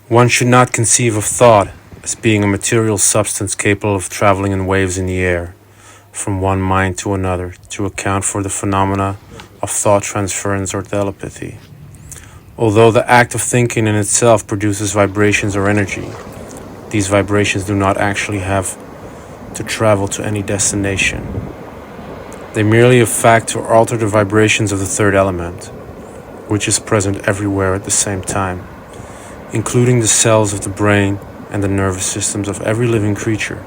One should not conceive of thought as being a material substance capable of traveling in waves in the air, from one mind to another, to account for the phenomena of thought transference or telepathy. Although the act of thinking in itself produces vibrations or energy, these vibrations do not actually have to travel to any destination. They merely affect or alter the vibrations of the third element, which is present everywhere at the same time, including the cells of the brain and the nervous systems of every living creature.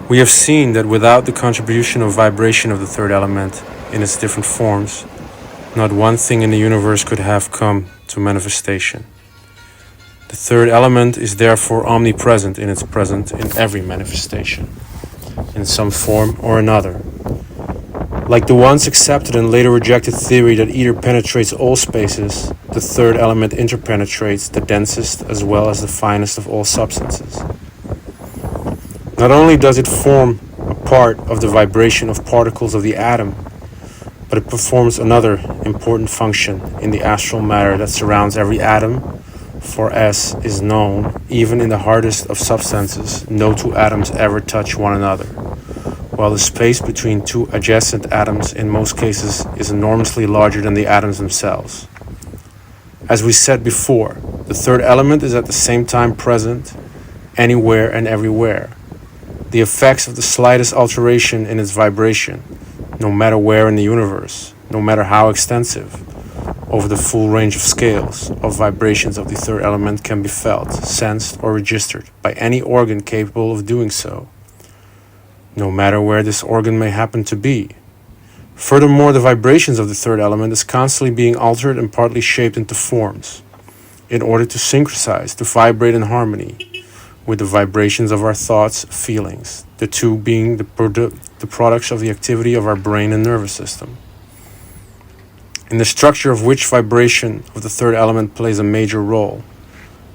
We have seen that without the contribution of vibration of the third element in its different forms, not one thing in the universe could have come to manifestation. The third element is therefore omnipresent in its presence in every manifestation, in some form or another. Like the once accepted and later rejected theory that ether penetrates all spaces, the third element interpenetrates the densest as well as the finest of all substances. Not only does it form a part of the vibration of particles of the atom, but it performs another important function in the astral matter that surrounds every atom, for as is known, even in the hardest of substances, no two atoms ever touch one another, while the space between two adjacent atoms in most cases is enormously larger than the atoms themselves. As we said before, the third element is at the same time present anywhere and everywhere. The effects of the slightest alteration in its vibration, no matter where in the universe, no matter how extensive, over the full range of scales of vibrations of the third element can be felt, sensed, or registered by any organ capable of doing so, no matter where this organ may happen to be. Furthermore, the vibrations of the third element is constantly being altered and partly shaped into forms, in order to synchronize, to vibrate in harmony with the vibrations of our thoughts, feelings, the two being the products of the activity of our brain and nervous system. In the structure of which vibration of the third element plays a major role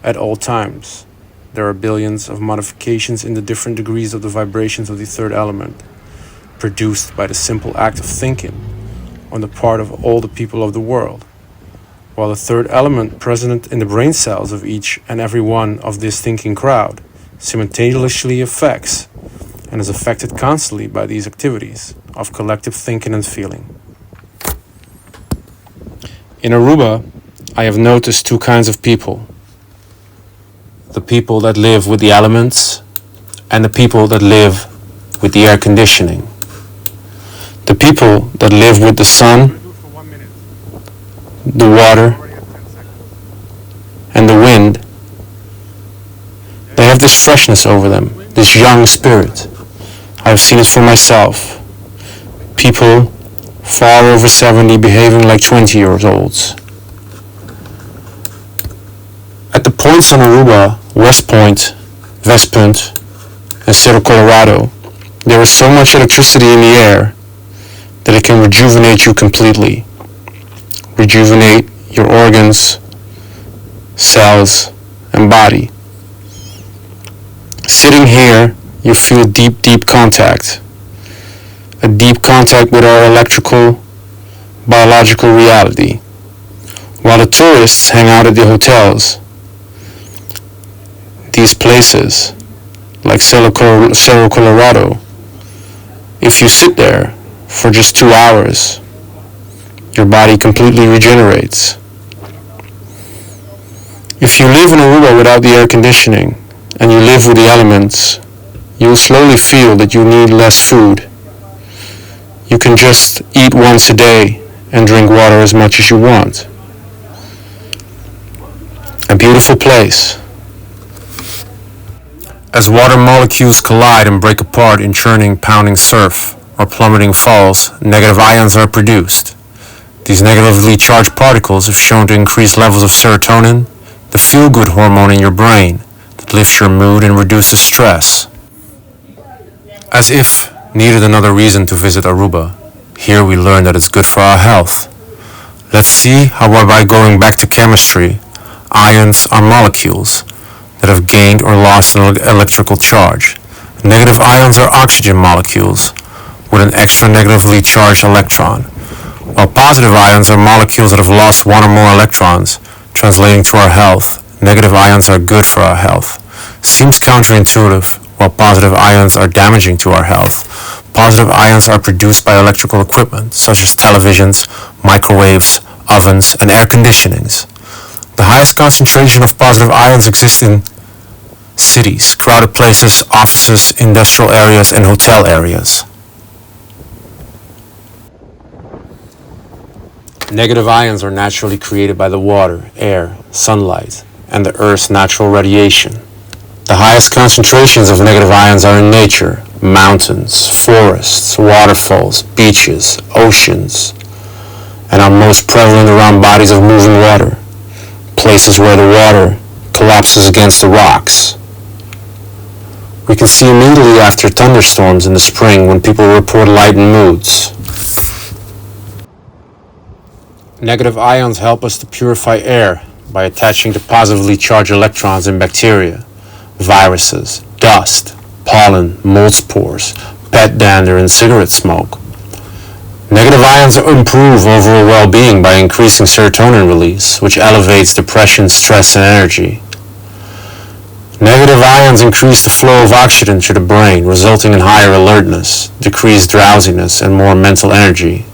at all times. There are billions of modifications in the different degrees of the vibrations of the third element, produced by the simple act of thinking on the part of all the people of the world, while the third element present in the brain cells of each and every one of this thinking crowd simultaneously affects and is affected constantly by these activities of collective thinking and feeling. In Aruba, I have noticed two kinds of people. The people that live with the elements and the people that live with the air conditioning. The people that live with the sun, the water, and the wind, they have this freshness over them, this young spirit. I have seen it for myself. People far over 70 behaving like 20-year-olds. At the points on Aruba, West Point, West Point, and Cerro Colorado, there is so much electricity in the air that it can rejuvenate you completely. Rejuvenate your organs, cells, and body. Sitting here, you feel deep contact. A deep contact with our electrical, biological reality. While the tourists hang out at the hotels, these places, like Cerro Colorado, if you sit there for just 2 hours, your body completely regenerates. If you live in Aruba without the air conditioning, and you live with the elements, you will slowly feel that you need less food. You can just eat once a day and drink water as much as you want. A beautiful place. As water molecules collide and break apart in churning, pounding surf or plummeting falls, negative ions are produced. These negatively charged particles have shown to increase levels of serotonin, the feel-good hormone in your brain that lifts your mood and reduces stress. As if needed another reason to visit Aruba, here we learn that it's good for our health. Let's see how by going back to chemistry, ions are molecules that have gained or lost an electrical charge. Negative ions are oxygen molecules with an extra negatively charged electron, while positive ions are molecules that have lost one or more electrons, translating to our health Negative ions are good for our health. Seems counterintuitive, while positive ions are damaging to our health. Positive ions are produced by electrical equipment, such as televisions, microwaves, ovens, and air conditionings. The highest concentration of positive ions exists in cities, crowded places, offices, industrial areas, and hotel areas. Negative ions are naturally created by the water, air, sunlight, and the Earth's natural radiation. The highest concentrations of negative ions are in nature: mountains, forests, waterfalls, beaches, oceans, and are most prevalent around bodies of moving water, places where the water collapses against the rocks. We can see immediately after thunderstorms in the spring when people report lightened moods. Negative ions help us to purify air by attaching to positively charged electrons in bacteria, viruses, dust, pollen, mold spores, pet dander, and cigarette smoke. Negative ions improve overall well-being by increasing serotonin release, which elevates depression, stress, and energy. Negative ions increase the flow of oxygen to the brain, resulting in higher alertness, decreased drowsiness, and more mental energy.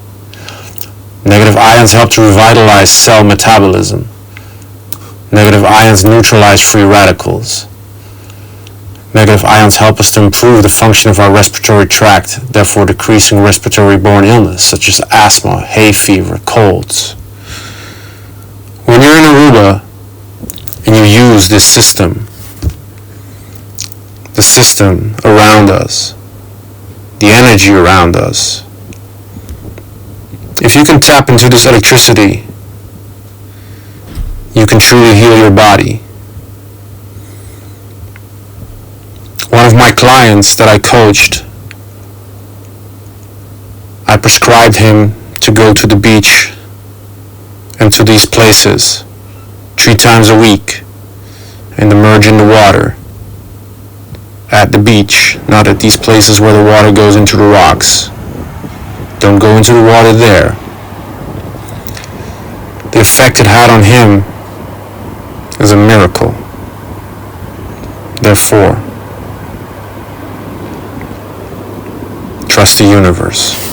Negative ions help to revitalize cell metabolism. Negative ions neutralize free radicals. Negative ions help us to improve the function of our respiratory tract, therefore decreasing respiratory-borne illness such as asthma, hay fever, colds. When you're in Aruba and you use this system, the system around us, the energy around us, if you can tap into this electricity, you can truly heal your body. One of my clients that I coached, I prescribed him to go to the beach and to these places 3 times a week and immerse in the water at the beach, not at these places where the water goes into the rocks. Don't go into the water there. The effect it had on him is a miracle. Therefore, trust the universe.